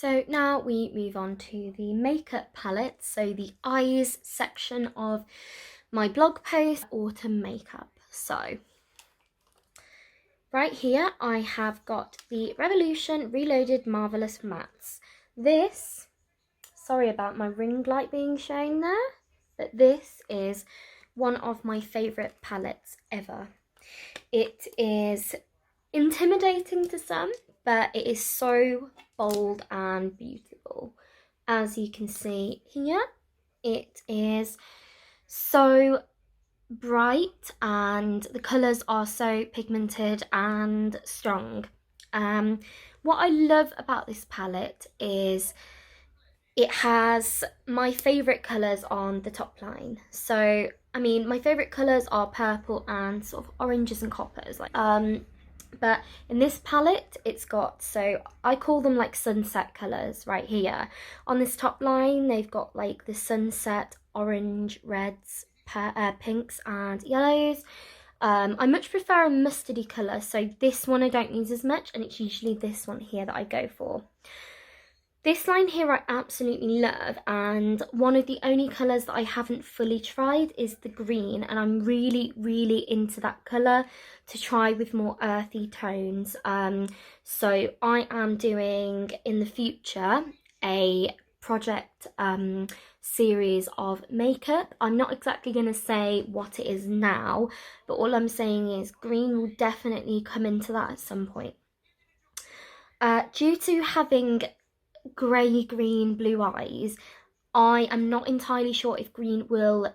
So now we move on to the makeup palette, so the eyes section of my blog post, autumn makeup. So right here I have got the Revolution Reloaded Marvelous Mattes. This, sorry about my ring light being shown there, but this is one of my favourite palettes ever. It is intimidating to some, but it is so bold and beautiful. As you can see here, it is so bright and the colours are so pigmented and strong. What I love about this palette is it has my favourite colours on the top line. So, I mean, my favourite colours are purple and sort of oranges and coppers. But in this palette, it's got, so I call them like sunset colours right here. On this top line, they've got like the sunset, orange, reds, pinks and yellows. I much prefer a mustardy colour, so this one I don't use as much, and it's usually this one here that I go for. This line here I absolutely love, and one of the only colours that I haven't fully tried is the green, and I'm really into that colour to try with more earthy tones. So I am doing in the future a project series of makeup. I'm not exactly going to say what it is now, but all I'm saying is green will definitely come into that at some point. Due to having grey, green, blue eyes, I am not entirely sure if green will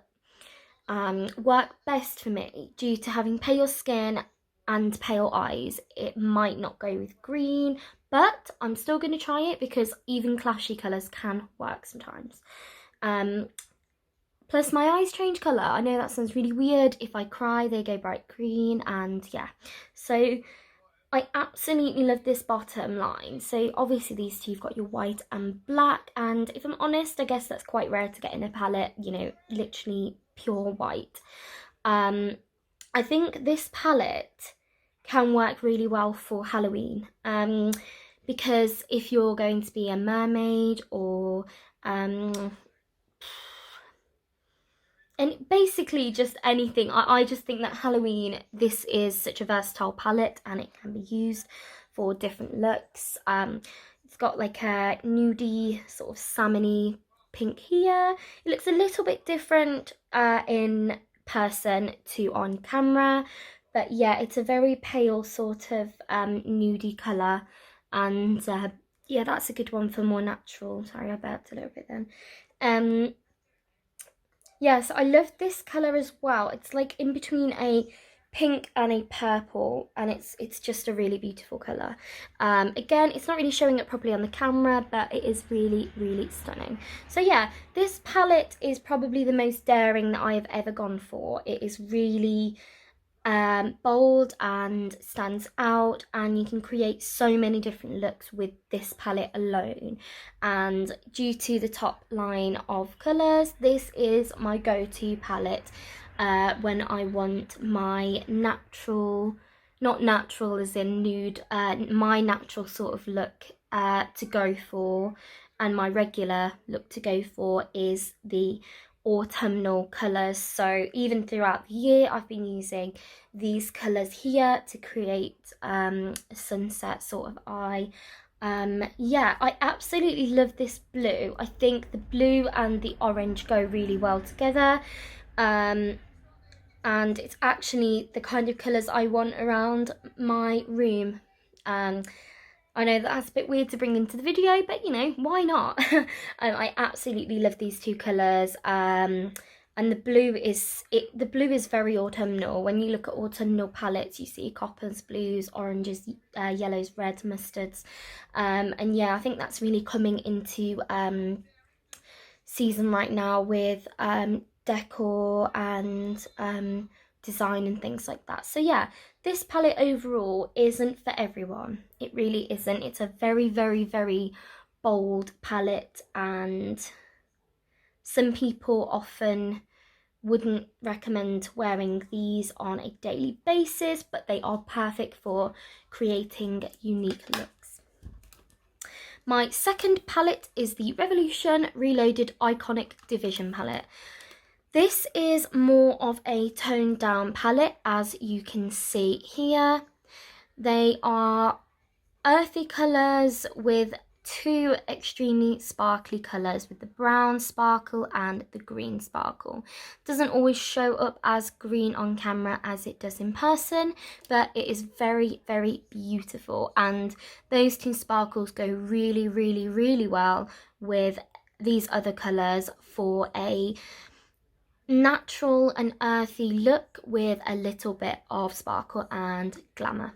work best for me. Due to having pale skin and pale eyes, it might not go with green, but I'm still going to try it because even clashy colours can work sometimes. Plus my eyes change colour. I know that sounds really weird. If I cry, they go bright green, and yeah. So I absolutely love this bottom line. So obviously these two, you've got your white and black, and if I'm honest, I guess that's quite rare to get in a palette, you know, literally pure white. I think this palette can work really well for Halloween, because if you're going to be a mermaid or and basically just anything, I just think that Halloween, this is such a versatile palette and it can be used for different looks. It's got like a nudie sort of salmony pink here. It looks a little bit different in person to on camera, but yeah, it's a very pale sort of nudie colour, and yeah, that's a good one for more natural. Sorry, I burped a little bit then. Yes, I love this colour as well. It's like in between a pink and a purple, and it's just a really beautiful colour. Again, it's not really showing up properly on the camera, but it is really stunning. So yeah, this palette is probably the most daring that I have ever gone for. It is really bold and stands out, and you can create so many different looks with this palette alone. And due to the top line of colours, this is my go-to palette when I want my natural, not natural as in nude, my natural sort of look to go for, and my regular look to go for is the autumnal colours. So even throughout the year, I've been using these colours here to create a sunset sort of eye. Yeah, I absolutely love this blue. I think the blue and the orange go really well together, and it's actually the kind of colours I want around my room. I know that's a bit weird to bring into the video, but you know, why not? I absolutely love these two colours. And the blue is very autumnal. When you look at autumnal palettes, you see coppers, blues, oranges, yellows, reds, mustards. And yeah, I think that's really coming into season right now with decor and design and things like that. So yeah, this palette overall isn't for everyone. It really isn't. It's a very bold palette, and some people often wouldn't recommend wearing these on a daily basis, but they are perfect for creating unique looks. My second palette is the Revolution Reloaded Iconic Division palette. This is more of a toned down palette, as you can see here. They are earthy colours with two extremely sparkly colours, with the brown sparkle and the green sparkle. Doesn't always show up as green on camera as it does in person, but it is very, very beautiful, and those two sparkles go really, really, really well with these other colours for a natural and earthy look with a little bit of sparkle and glamour.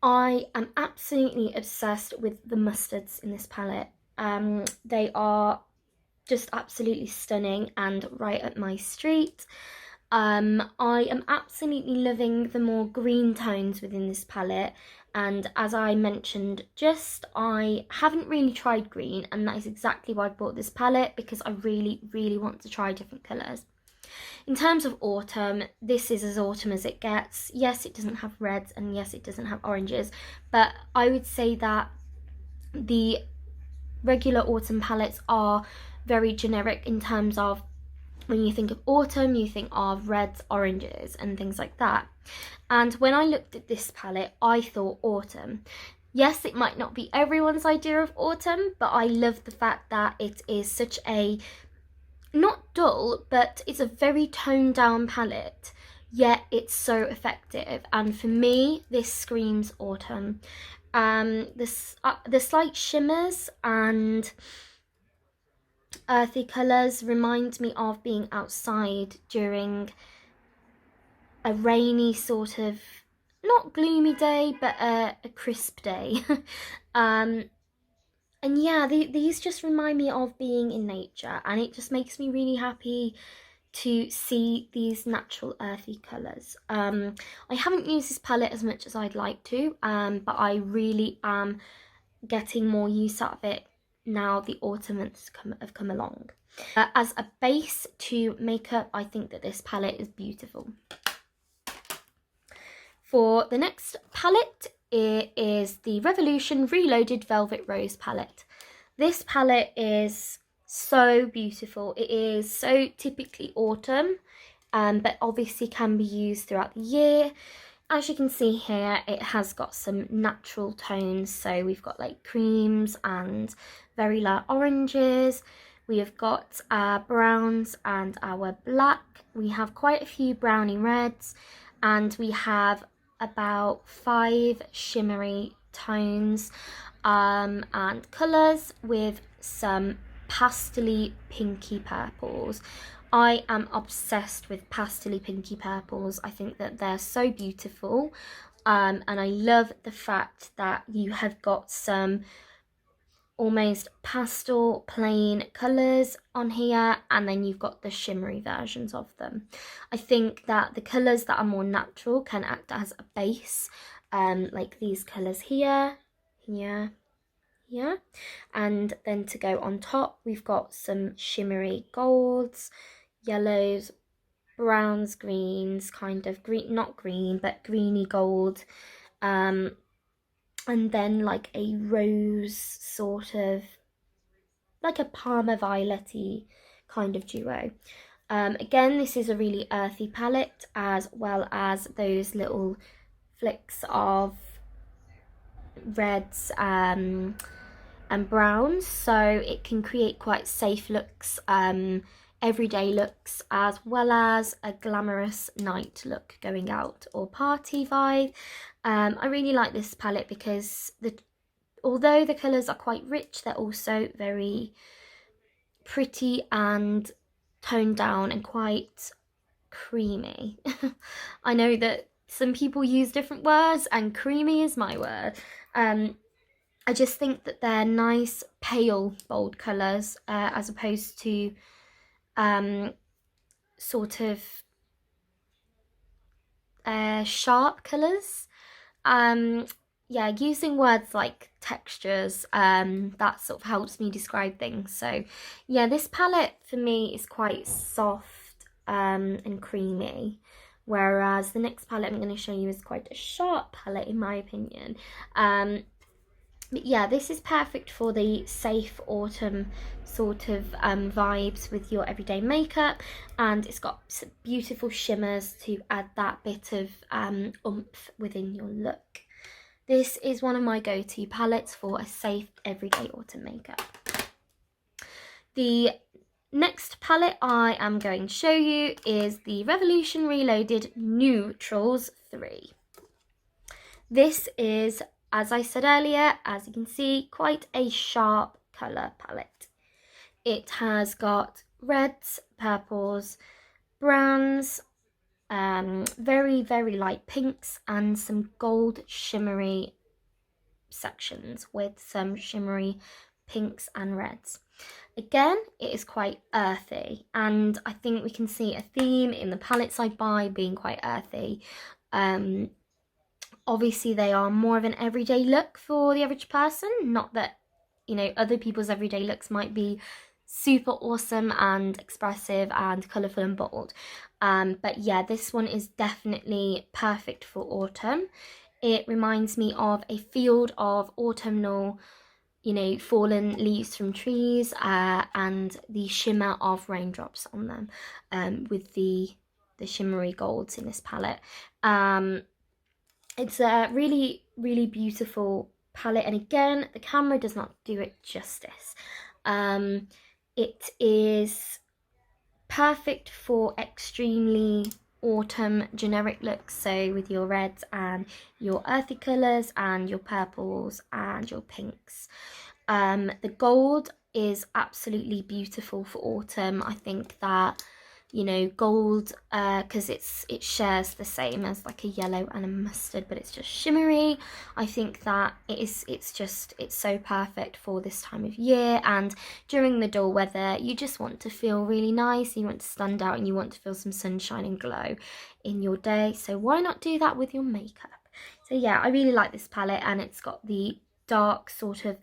I am absolutely obsessed with the mustards in this palette. They are just absolutely stunning and right up my street. I am absolutely loving the more green tones within this palette, and as I mentioned I haven't really tried green, and that is exactly why I bought this palette, because I really, really want to try different colours. In terms of autumn, this is as autumn as it gets. Yes, it doesn't have reds, and yes, it doesn't have oranges, but I would say that the regular autumn palettes are very generic in terms of, when you think of autumn, you think of reds, oranges, and things like that. And when I looked at this palette, I thought autumn. Yes, it might not be everyone's idea of autumn, but I love the fact that it is such a, not dull, but it's a very toned down palette, yet it's so effective. And for me, this screams autumn. The slight shimmers and earthy colours remind me of being outside during a rainy sort of, not gloomy day, but a crisp day. And yeah, these just remind me of being in nature, and it just makes me really happy to see these natural earthy colours. I haven't used this palette as much as I'd like to, but I really am getting more use out of it now the autumn have come along. As a base to makeup, I think that this palette is beautiful. For the next palette, it is the Revolution Reloaded Velvet Rose palette. This palette is so beautiful. It is so typically autumn, but obviously can be used throughout the year. As you can see here, it has got some natural tones. So we've got like creams and very light oranges. We have got our browns and our black. We have quite a few browny reds, and we have about 5 shimmery tones and colours with some pastely pinky purples. I am obsessed with pastely pinky purples. I think that they're so beautiful, and I love the fact that you have got some almost pastel plain colours on here, and then you've got the shimmery versions of them. I think that the colours that are more natural can act as a base, like these colours here, here, here, and then to go on top we've got some shimmery golds, yellows, browns, greens, kind of green, not green, but greeny gold, and then like a rose sort of, like a Parma violet-y kind of duo. Again, this is a really earthy palette, as well as those little flicks of reds and browns, so it can create quite safe looks, everyday looks, as well as a glamorous night look, going out or party vibe. I really like this palette because although the colours are quite rich, they're also very pretty and toned down and quite creamy. I know that some people use different words, and creamy is my word. I just think that they're nice, pale, bold colours, as opposed to sort of sharp colours. Yeah, using words like textures, that sort of helps me describe things. So yeah, this palette for me is quite soft and creamy, whereas the next palette I'm going to show you is quite a sharp palette in my opinion. But yeah, this is perfect for the safe autumn sort of vibes with your everyday makeup, and it's got some beautiful shimmers to add that bit of oomph within your look. This is one of my go-to palettes for a safe everyday autumn makeup. The next palette I am going to show you is the Revolution Reloaded Neutrals 3. This is, as I said earlier, as you can see, quite a sharp colour palette. It has got reds, purples, browns, very, very light pinks, and some gold shimmery sections with some shimmery pinks and reds. Again, it is quite earthy, and I think we can see a theme in the palettes I buy being quite earthy. Obviously they are more of an everyday look for the average person, not that, you know, other people's everyday looks might be super awesome and expressive and colourful and bold, but yeah, this one is definitely perfect for autumn. It reminds me of a field of autumnal, you know, fallen leaves from trees, and the shimmer of raindrops on them, with the shimmery golds in this palette. It's a really, really beautiful palette, and again, the camera does not do it justice. It is perfect for extremely autumn generic looks, so with your reds and your earthy colours and your purples and your pinks. The gold is absolutely beautiful for autumn. I think that, you know, gold, because it shares the same as like a yellow and a mustard, but it's just shimmery. I think that it's so perfect for this time of year, and during the dull weather you just want to feel really nice, you want to stand out, and you want to feel some sunshine and glow in your day, so why not do that with your makeup? So yeah, I really like this palette, and it's got the dark sort of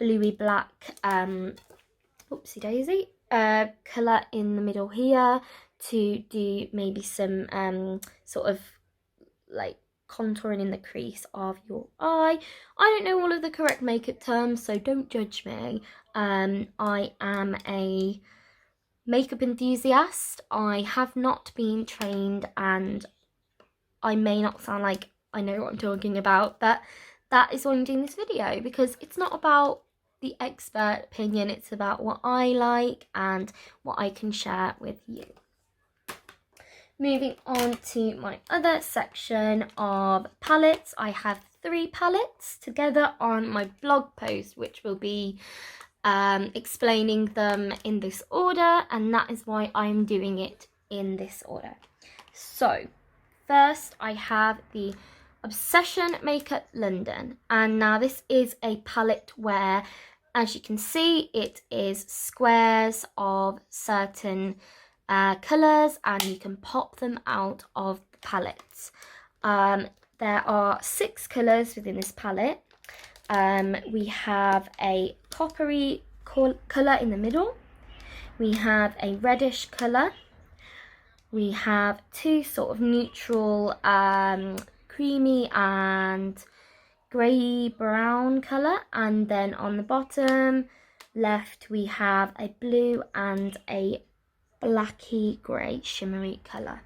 bluey black oopsie daisy colour in the middle here to do maybe some sort of like contouring in the crease of your eye. I don't know all of the correct makeup terms, so don't judge me. I am a makeup enthusiast. I have not been trained, and I may not sound like I know what I'm talking about, but that is why I'm doing this video, because it's not about the expert opinion, it's about what I like and what I can share with you. Moving on to my other section of palettes, I have 3 palettes together on my blog post, which will be explaining them in this order, and that is why I'm doing it in this order. So first I have the Obsession Makeup London, and now this is a palette where, as you can see, it is squares of certain colours, and you can pop them out of the palettes. There are 6 colours within this palette. We have a coppery colour in the middle, we have a reddish colour, we have 2 sort of neutral creamy and grey brown colour, and then on the bottom left we have a blue and a blacky grey shimmery colour.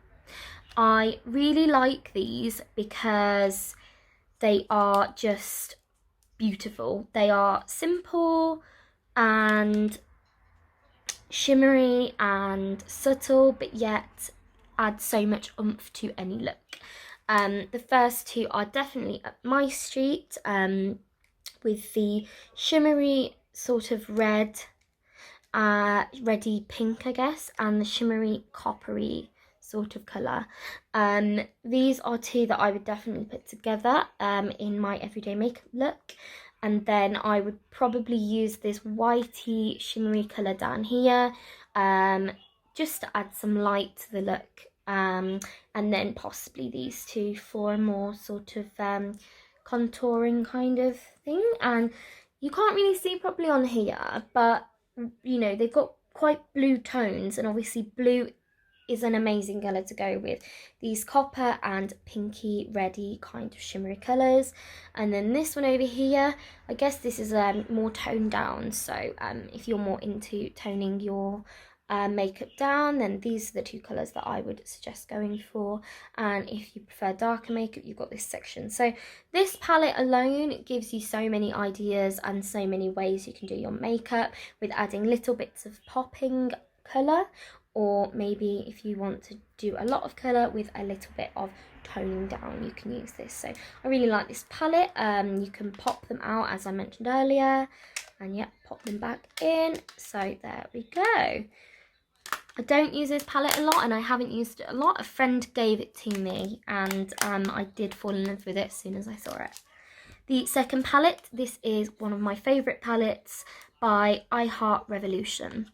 I really like these because they are just beautiful. They are simple and shimmery and subtle, but yet add so much oomph to any look. The first 2 are definitely up my street, with the shimmery sort of red, reddy pink I guess, and the shimmery coppery sort of colour. These are 2 that I would definitely put together in my everyday makeup look, and then I would probably use this whitey shimmery colour down here, just to add some light to the look, and then possibly these 2 for a more sort of contouring kind of thing. And you can't really see properly on here, but you know, they've got quite blue tones, and obviously blue is an amazing colour to go with these copper and pinky reddy kind of shimmery colours. And then this one over here, I guess this is more toned down, so if you're more into toning your makeup down, then these are the two colours that I would suggest going for. And if you prefer darker makeup, you've got this section. So this palette alone gives you so many ideas and so many ways you can do your makeup, with adding little bits of popping colour, or maybe if you want to do a lot of colour with a little bit of toning down, you can use this. So I really like this palette. You can pop them out, as I mentioned earlier, and yep, pop them back in. So there we go. I don't use this palette a lot, and I haven't used it a lot. A friend gave it to me, and I did fall in love with it as soon as I saw it. The second palette, this is one of my favourite palettes by I Heart Revolution.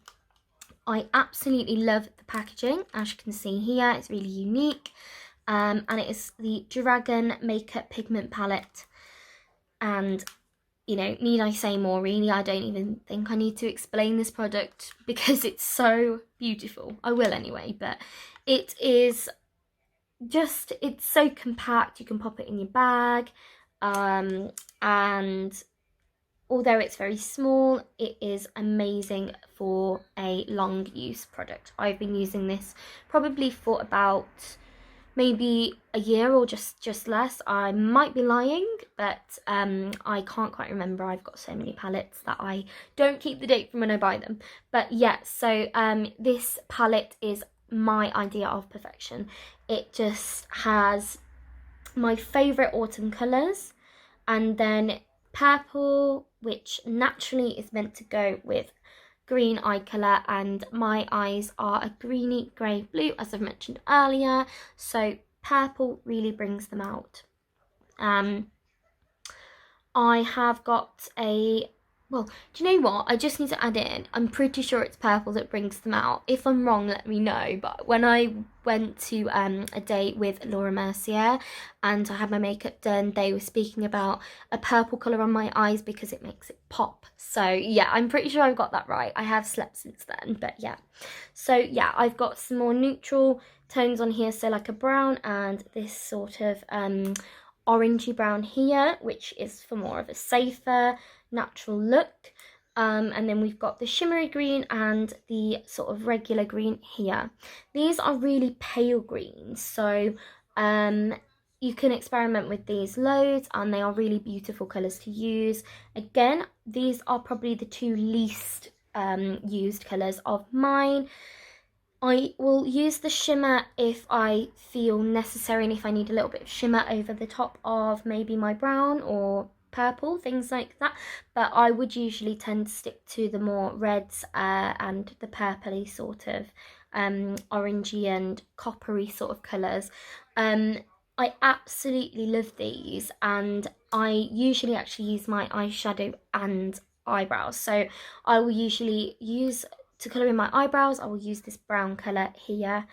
I absolutely love the packaging. As you can see here, it's really unique, and it is the Dragon Makeup Pigment Palette. And you know, need I say more? Really, I don't even think I need to explain this product because it's so beautiful. I will anyway, but it is just, it's so compact. You can pop it in your bag, and although it's very small, it is amazing for a long use product. I've been using this probably for about maybe a year or just less. I might be lying, but I can't quite remember. I've got so many palettes that I don't keep the date from when I buy them. But yeah, so this palette is my idea of perfection. It just has my favourite autumn colours, and then purple, which naturally is meant to go with green eye colour, and my eyes are a greeny grey blue, as I've mentioned earlier, so purple really brings them out. I have got a, well, do you know what, I just need to add in, I'm pretty sure it's purple that brings them out. If I'm wrong, let me know. But when I went to a date with Laura Mercier and I had my makeup done, they were speaking about a purple colour on my eyes because it makes it pop. So yeah, I'm pretty sure I've got that right. I have slept since then, but yeah. So yeah, I've got some more neutral tones on here, so like a brown and this sort of orangey brown here, which is for more of a safer, natural look. And then we've got the shimmery green and the sort of regular green here. These are really pale greens, so you can experiment with these loads, and they are really beautiful colours to use. Again, these are probably the two least used colours of mine. I will use the shimmer if I feel necessary, and if I need a little bit of shimmer over the top of maybe my brown or purple, things like that. But I would usually tend to stick to the more reds and the purpley sort of orangey and coppery sort of colours. I absolutely love these, and I usually actually use my eyeshadow and eyebrows. So I will usually use, to colour in my eyebrows, I will use this brown colour here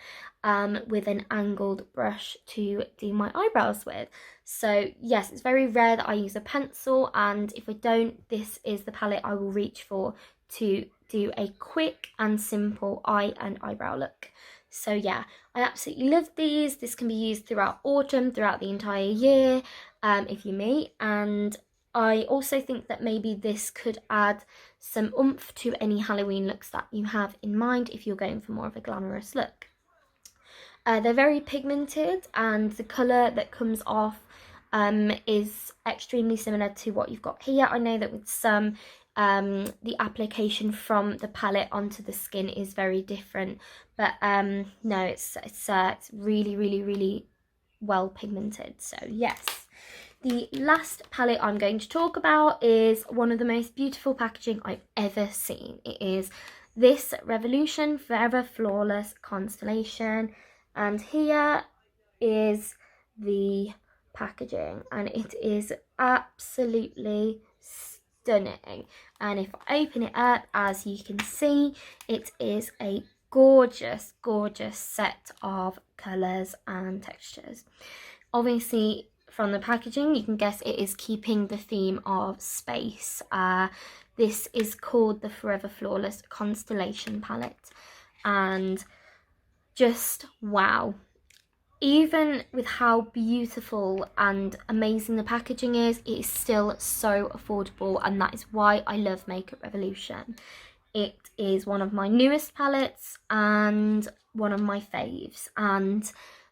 with an angled brush to do my eyebrows with. So yes, it's very rare that I use a pencil, and if I don't, this is the palette I will reach for to do a quick and simple eye and eyebrow look. So yeah, I absolutely love these. This can be used throughout autumn, throughout the entire year, if you may. And I also think that maybe this could add some oomph to any Halloween looks that you have in mind if you're going for more of a glamorous look. They're very pigmented, and the colour that comes off is extremely similar to what you've got here. I know that with some, the application from the palette onto the skin is very different, but no, it's really, really, really well pigmented. So yes. The last palette I'm going to talk about is one of the most beautiful packaging I've ever seen. It is this Revolution Forever Flawless Constellation, and here is the packaging, and it is absolutely stunning. And if I open it up, as you can see, it is a gorgeous, gorgeous set of colours and textures. Obviously, from the packaging, you can guess it is keeping the theme of space. This is called the Forever Flawless Constellation palette, and just wow. Even with how beautiful and amazing the packaging is, it is still so affordable, and that is why I love Makeup Revolution. It is one of my newest palettes and one of my faves, and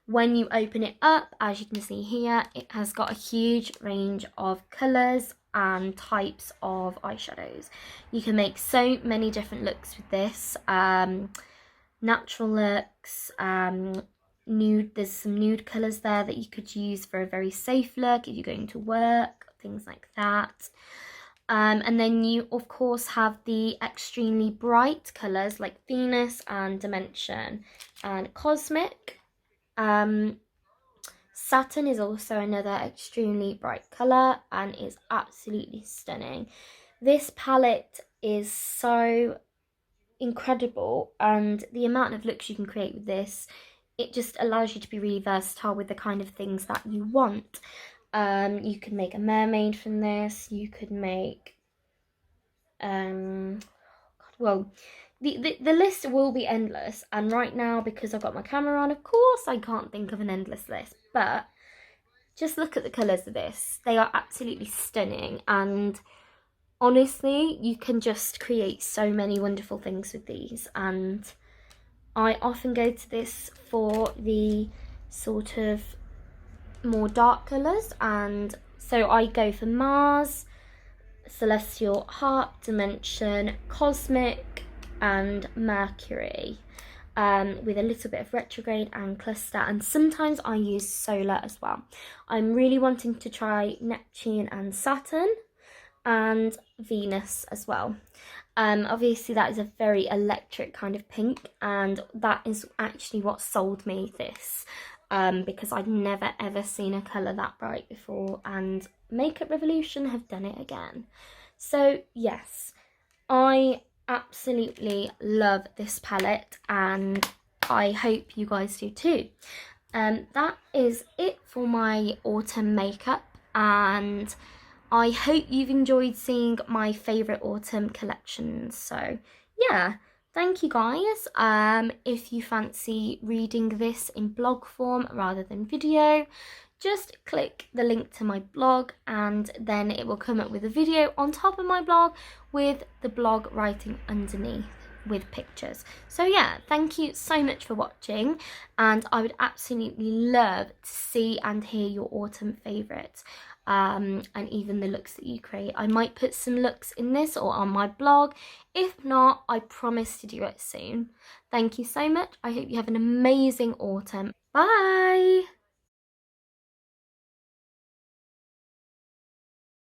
when you open it up, as you can see here, it has got a huge range of colours and types of eyeshadows. You can make so many different looks with this. Natural looks, nude, there's some nude colours there that you could use for a very safe look if you're going to work, things like that. And then you of course have the extremely bright colours like Venus and Dimension and Cosmic. Saturn is also another extremely bright colour and is absolutely stunning. This palette is so incredible, and the amount of looks you can create with this, it just allows you to be really versatile with the kind of things that you want. You could make a mermaid from this, you could make well, the list will be endless, and right now, because I've got my camera on, of course I can't think of an endless list, but just look at the colours of this. They are absolutely stunning, and honestly, you can just create so many wonderful things with these, and I often go to this for the sort of more dark colours, and so I go for Mars, Celestial, Heart, Dimension, Cosmic and Mercury, with a little bit of Retrograde and Cluster, and sometimes I use Solar as well. I'm really wanting to try Neptune and Saturn and Venus as well. Obviously that is a very electric kind of pink, and that is actually what sold me this, because I'd never ever seen a colour that bright before, and Makeup Revolution have done it again. So yes, I absolutely love this palette, and I hope you guys do too. That is it for my autumn makeup, and I hope you've enjoyed seeing my favourite autumn collections. So yeah, thank you guys. If you fancy reading this in blog form rather than video, just click the link to my blog, and then it will come up with a video on top of my blog with the blog writing underneath with pictures. So yeah, thank you so much for watching, and I would absolutely love to see and hear your autumn favourites, and even the looks that you create. I might put some looks in this or on my blog. If not, I promise to do it soon. Thank you so much. I hope you have an amazing autumn. Bye!